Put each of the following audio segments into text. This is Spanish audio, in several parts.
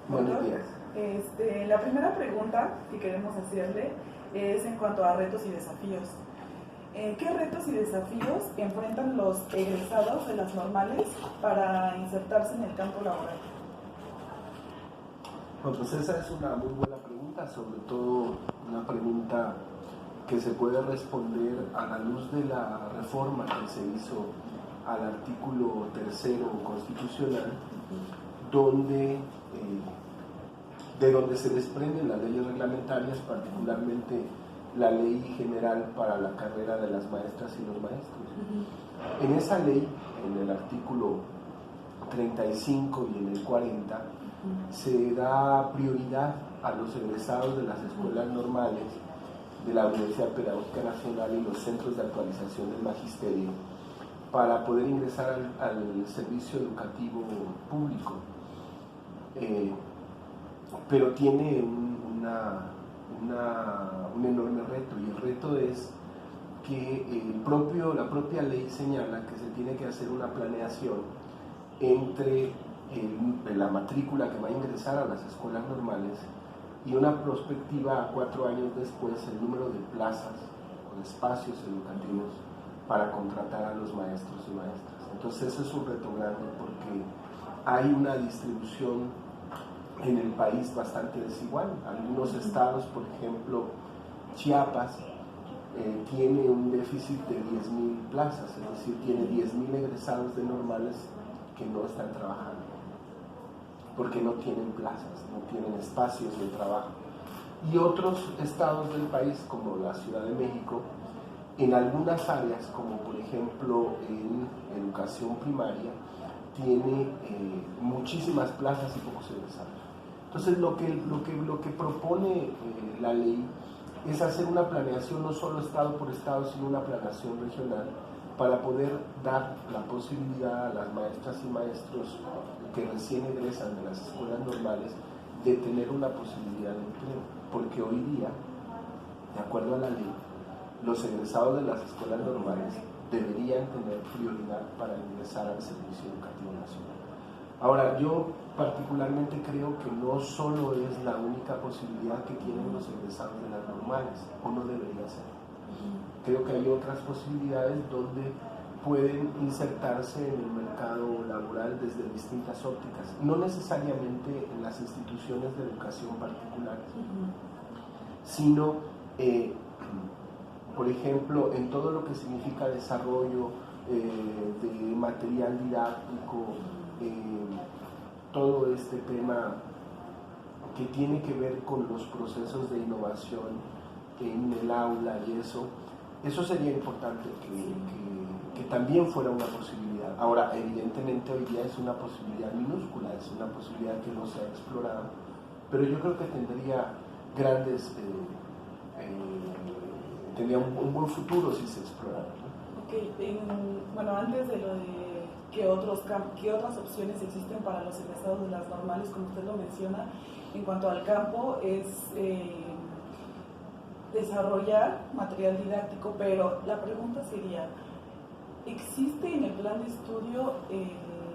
Buenos días. La primera pregunta que queremos hacerle es en cuanto a retos y desafíos. ¿Qué retos y desafíos enfrentan los egresados de las normales para insertarse en el campo laboral? Bueno, pues esa es una muy buena pregunta, sobre todo una pregunta que se puede responder a la luz de la reforma que se hizo al artículo 3 constitucional, de donde se desprenden las leyes reglamentarias, particularmente la ley general para la carrera de las maestras y los maestros. En esa ley, en el artículo 35 y en el 40, se da prioridad a los egresados de las escuelas normales de la Universidad Pedagógica Nacional y los centros de actualización del magisterio para poder ingresar al servicio educativo público. Pero tiene un enorme reto, y el reto es que la propia ley señala que se tiene que hacer una planeación entre la matrícula que va a ingresar a las escuelas normales y una perspectiva a 4 años después, el número de plazas o de espacios educativos para contratar a los maestros y maestras. Entonces eso es un reto grande porque hay una distribución en el país bastante desigual. Algunos estados, por ejemplo, Chiapas, tiene un déficit de 10,000 plazas, es decir, tiene 10,000 egresados de normales que no están trabajando, porque no tienen plazas, no tienen espacios de trabajo. Y otros estados del país, como la Ciudad de México, en algunas áreas, como por ejemplo en educación primaria, tiene muchísimas plazas y pocos egresados. Entonces lo que propone la ley es hacer una planeación no solo estado por estado, sino una planeación regional para poder dar la posibilidad a las maestras y maestros que recién egresan de las escuelas normales de tener una posibilidad de empleo, porque hoy día, de acuerdo a la ley, los egresados de las escuelas normales deberían tener prioridad para ingresar al Servicio Educativo Nacional. Ahora, yo particularmente creo que no solo es la única posibilidad que tienen los egresados de las normales, o no debería ser. Creo que hay otras posibilidades donde pueden insertarse en el mercado laboral desde distintas ópticas, no necesariamente en las instituciones de educación particulares, sino, por ejemplo, en todo lo que significa desarrollo de material didáctico, todo este tema que tiene que ver con los procesos de innovación en el aula y eso sería importante que también fuera una posibilidad. Ahora, evidentemente hoy día es una posibilidad minúscula, es una posibilidad que no se ha explorado, pero yo creo que tendría tendría un buen futuro si se explorara, ¿no? Okay. Bueno, antes de lo de qué otras opciones existen para los egresados de las normales, como usted lo menciona, en cuanto al campo, es desarrollar material didáctico, pero la pregunta sería, ¿existe en el plan de estudio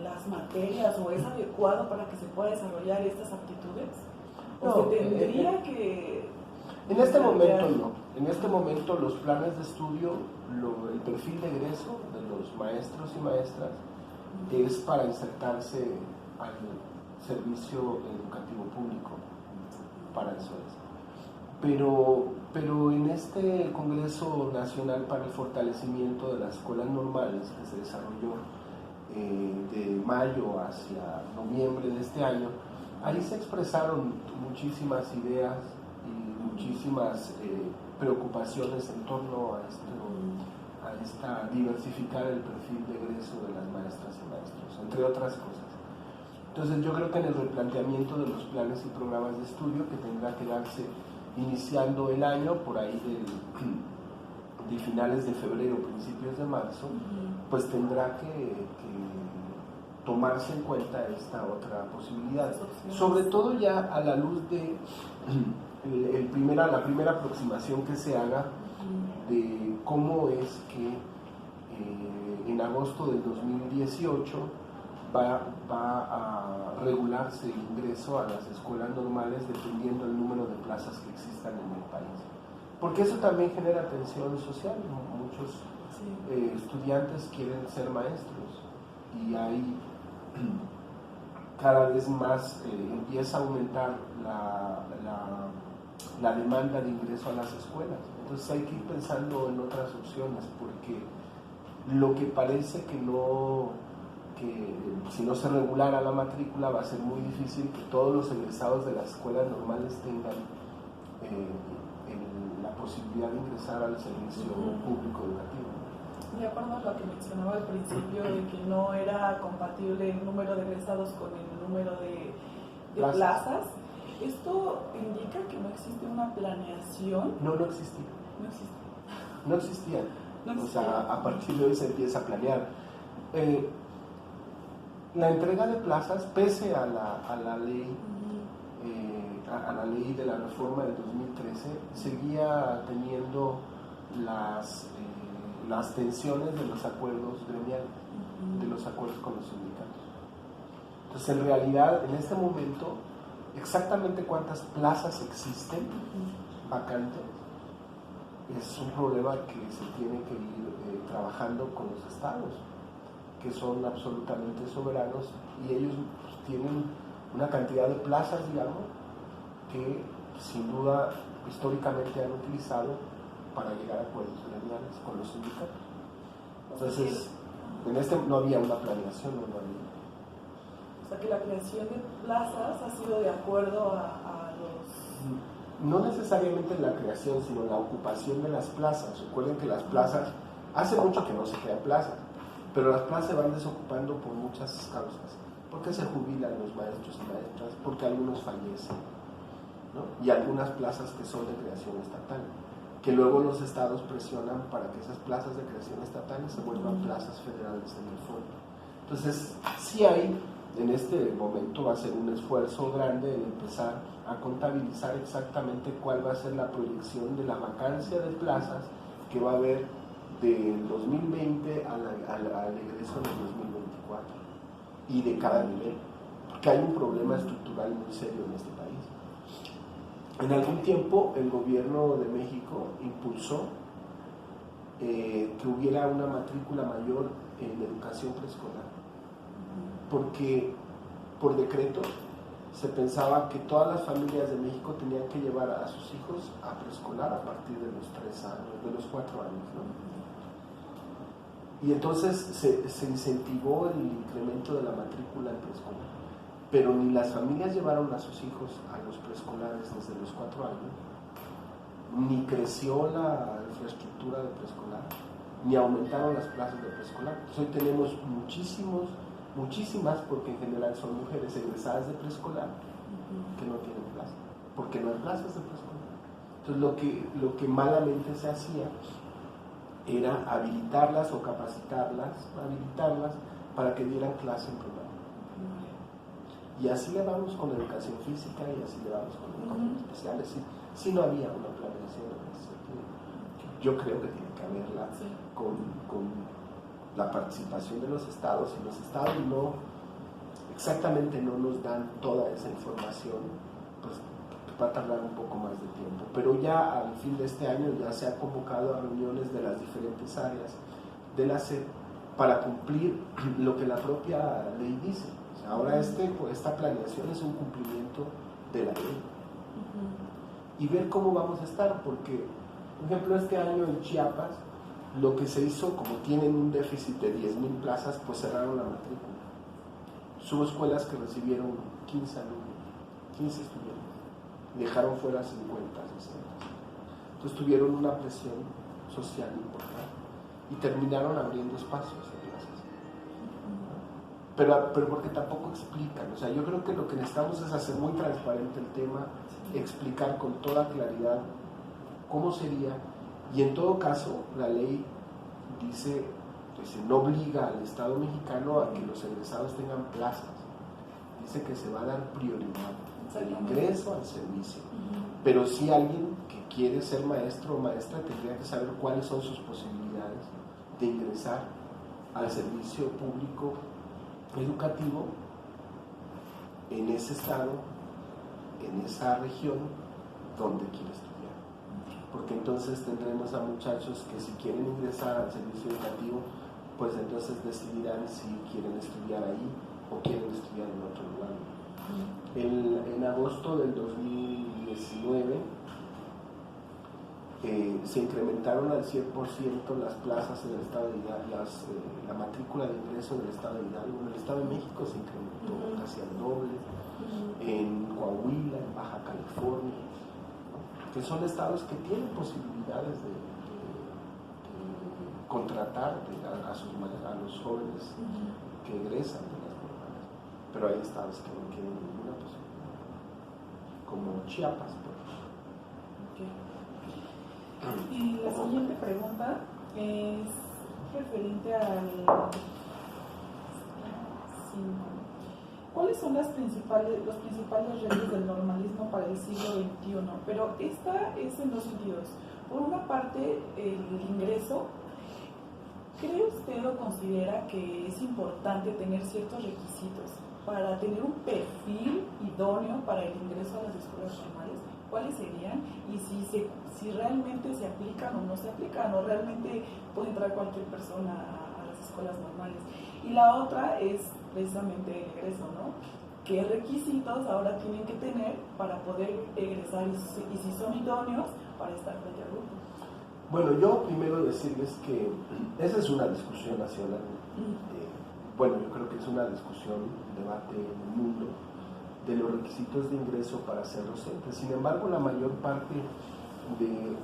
las materias o es adecuado para que se pueda desarrollar estas aptitudes? ¿O no, se tendría que...? En este momento no. En este momento los planes de estudio, el perfil de egreso de los maestros y maestras es para insertarse al servicio educativo público, para eso es. Pero en este Congreso Nacional para el Fortalecimiento de las Escuelas Normales, que se desarrolló de mayo hacia noviembre de este año, ahí se expresaron muchísimas ideas y muchísimas preocupaciones en torno a diversificar el perfil de egreso de las maestras y maestros, entre otras cosas. Entonces yo creo que en el replanteamiento de los planes y programas de estudio, que tendrá que darse iniciando el año, por ahí de finales de febrero, principios de marzo, pues tendrá que tomarse en cuenta esta otra posibilidad, sobre todo ya a la luz de la primera aproximación que se haga de cómo es que en agosto del 2018 va a regularse el ingreso a las escuelas normales dependiendo del número de plazas que existan en el país. Porque eso también genera tensión social, ¿no? Muchos estudiantes quieren ser maestros y hay cada vez más empieza a aumentar la demanda de ingreso a las escuelas. Entonces hay que ir pensando en otras opciones, porque lo que parece que si no se regulara la matrícula va a ser muy difícil que todos los egresados de las escuelas normales tengan la posibilidad de ingresar al servicio público educativo. De acuerdo a lo que mencionaba al principio, de que no era compatible el número de egresados con el número de plazas, ¿esto indica que no existe una planeación? No existía. No existía. O sea, a partir de hoy se empieza a planear. La entrega de plazas, pese a la ley, a la ley de la reforma del 2013, seguía teniendo las tensiones de los acuerdos gremiales, de los acuerdos con los sindicatos. Entonces, en realidad, en este momento, exactamente cuántas plazas existen vacantes es un problema que se tiene que ir trabajando con los estados, que son absolutamente soberanos, y ellos pues, tienen una cantidad de plazas, digamos, que sin duda históricamente han utilizado para llegar a acuerdos gremiales con los sindicatos. Entonces, no había una planeación, no había. O sea, que la creación de plazas ha sido de acuerdo a los... No necesariamente la creación, sino la ocupación de las plazas. Recuerden que las plazas, hace mucho que no se crean plazas, pero las plazas se van desocupando por muchas causas. Porque se jubilan los maestros y maestras, porque algunos fallecen, ¿no? Y algunas plazas que son de creación estatal, que luego los estados presionan para que esas plazas de creación estatal se vuelvan plazas federales en el fondo. Entonces, sí hay, en este momento va a ser un esfuerzo grande en empezar a contabilizar exactamente cuál va a ser la proyección de la vacancia de plazas que va a haber del 2020 al egreso del 2024 y de cada nivel, porque hay un problema estructural muy serio en este país. En algún tiempo el gobierno de México impulsó que hubiera una matrícula mayor en educación preescolar, porque por decreto se pensaba que todas las familias de México tenían que llevar a sus hijos a preescolar a partir de los 3 años, de los 4 años, ¿no? Y entonces se incentivó el incremento de la matrícula en preescolar, pero ni las familias llevaron a sus hijos a los preescolares desde los 4 años, ni creció la infraestructura de preescolar, ni aumentaron las plazas de preescolar. Pues hoy tenemos muchísimas, porque en general son mujeres egresadas de preescolar que no tienen plaza, porque no hay plazas de preescolar. Entonces lo que malamente se hacía era habilitarlas o capacitarlas, para que dieran clase en primaria. Y así le vamos con la educación física y así le vamos con educación especiales. Si no había una planeación en ese sentido, yo creo que tiene que haberla con la participación de los estados, y los estados exactamente no nos dan toda esa información, pues va a tardar un poco más de tiempo, pero ya al fin de este año ya se ha convocado a reuniones de las diferentes áreas de la SEP para cumplir lo que la propia ley dice. O sea, ahora esta planeación es un cumplimiento de la ley y ver cómo vamos a estar, porque por ejemplo este año en Chiapas lo que se hizo, como tienen un déficit de 10,000 plazas, pues cerraron la matrícula. Hubo escuelas que recibieron 15 alumnos, 15 estudiantes, y dejaron fuera 50, 60. Entonces tuvieron una presión social importante y terminaron abriendo espacios en plazas. Pero porque tampoco explican. O sea, yo creo que lo que necesitamos es hacer muy transparente el tema, explicar con toda claridad cómo sería. Y en todo caso, la ley dice, pues, no obliga al Estado mexicano a que los egresados tengan plazas. Dice que se va a dar prioridad al ingreso al servicio. Pero si alguien que quiere ser maestro o maestra tendría que saber cuáles son sus posibilidades de ingresar al servicio público educativo en ese estado, en esa región donde quiere estudiar. Porque entonces tendremos a muchachos que si quieren ingresar al servicio educativo, pues entonces decidirán si quieren estudiar ahí o quieren estudiar en otro lugar. En agosto del 2019 se incrementaron al 100% las plazas en el estado de Hidalgo, la matrícula de ingreso en el estado de Hidalgo. En el estado de México se incrementó casi al doble, en Coahuila, en Baja California, que son estados que tienen posibilidades de contratar a los jóvenes que egresan de las normales, pero hay estados que no tienen ninguna posibilidad, como Chiapas, por ejemplo. Y la siguiente pregunta es referente al 5. ¿Cuáles son los principales retos del normalismo para el siglo XXI? Pero esta es en dos sentidos. Por una parte, el ingreso. ¿Cree usted o considera que es importante tener ciertos requisitos para tener un perfil idóneo para el ingreso a las escuelas normales? ¿Cuáles serían? Y si realmente se aplican o no se aplican, o realmente puede entrar cualquier persona a las escuelas normales. Y la otra es precisamente el ingreso, ¿no? ¿Qué requisitos ahora tienen que tener para poder egresar y si son idóneos para estar frente al grupo? Bueno, yo primero decirles que esa es una discusión nacional. Bueno, yo creo que es una discusión, un debate en el mundo de los requisitos de ingreso para ser docente. Sin embargo, la mayor parte de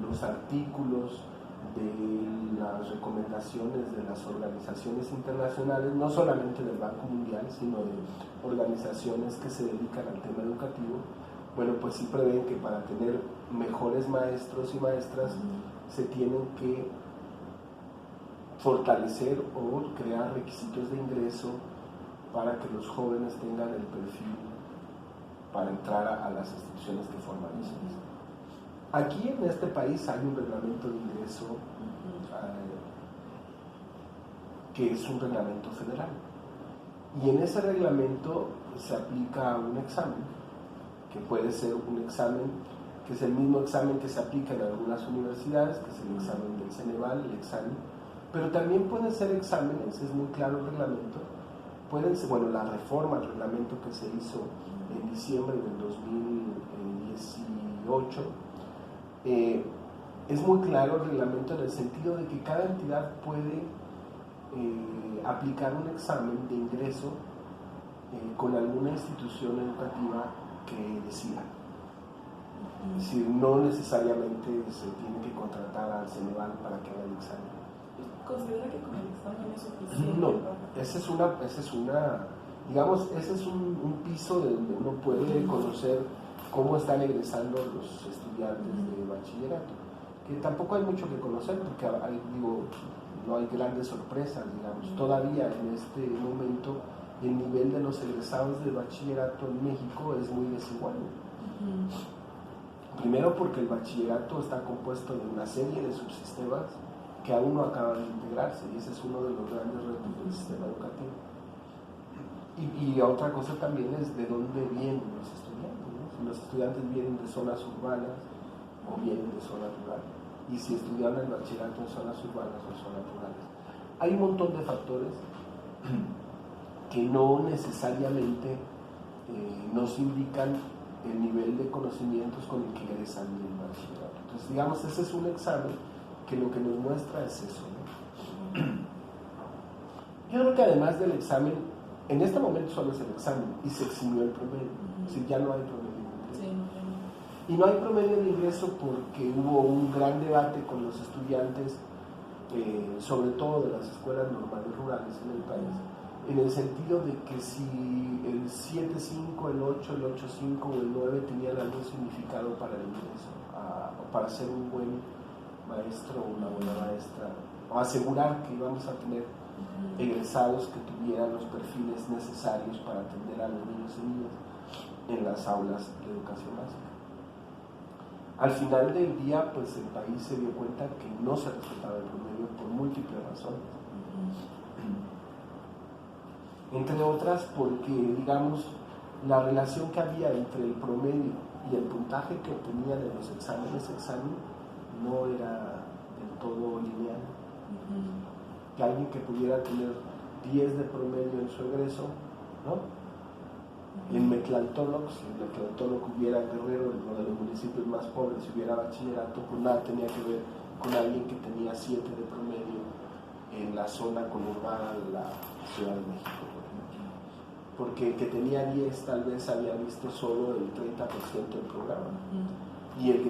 los artículos, de las recomendaciones de las organizaciones internacionales, no solamente del Banco Mundial, sino de organizaciones que se dedican al tema educativo, bueno, pues sí prevén que para tener mejores maestros y maestras se tienen que fortalecer o crear requisitos de ingreso para que los jóvenes tengan el perfil para entrar a las instituciones que forman docentes. Aquí en este país hay un reglamento de ingreso que es un reglamento federal, y en ese reglamento se aplica un examen que puede ser un examen que es el mismo examen que se aplica en algunas universidades, que es el examen del Ceneval, el examen, pero también pueden ser exámenes, es muy claro el reglamento, pueden ser, bueno, la reforma al reglamento que se hizo en diciembre del 2018, es muy claro el reglamento en el sentido de que cada entidad puede aplicar un examen de ingreso con alguna institución educativa que decida. Es decir, no necesariamente se tiene que contratar al Ceneval para que haga el examen. ¿Considera que con el examen es suficiente? No, ese es un piso de donde uno puede conocer cómo están egresando los estudiantes de bachillerato, que tampoco hay mucho que conocer porque no hay grandes sorpresas, digamos. Todavía en este momento el nivel de los egresados de bachillerato en México es muy desigual. Primero porque el bachillerato está compuesto de una serie de subsistemas que aún no acaban de integrarse, y ese es uno de los grandes retos del sistema educativo. Y otra cosa también es de dónde vienen los estudiantes, ¿no? Si los estudiantes vienen de zonas urbanas o vienen de zonas rurales, y si estudiaron el bachillerato en zonas urbanas o zonas rurales. Hay un montón de factores que no necesariamente nos indican el nivel de conocimientos con el que egresan del bachillerato. Entonces, digamos, ese es un examen que lo que nos muestra es eso, ¿no? Yo creo que además del examen, en este momento solo es el examen y se eximió el promedio, es decir, ya no hay promedio de ingreso. Y no hay promedio de ingreso porque hubo un gran debate con los estudiantes, sobre todo de las escuelas normales rurales en el país, en el sentido de que si el 7.5, el 8, el 8.5 o el 9 tenían algún significado para el ingreso, para ser un buen maestro o una buena maestra, o asegurar que íbamos a tener egresados que tuvieran los perfiles necesarios para atender a los niños y niñas en las aulas de educación básica. Al final del día, pues el país se dio cuenta que no se respetaba el promedio por múltiples razones. entre otras porque, digamos, la relación que había entre el promedio y el puntaje que obtenían en los exámenes no era del todo lineal. Que alguien que pudiera tener 10 de promedio en su egreso, ¿no? En Metlaltóloc, si en Metlaltóloc hubiera Guerrero, uno de los municipios más pobres, si hubiera bachillerato, pues nada tenía que ver con alguien que tenía 7 de promedio en la zona conurbada de la Ciudad de México, por ejemplo. Porque el que tenía 10 tal vez había visto solo el 30% del programa. Y el que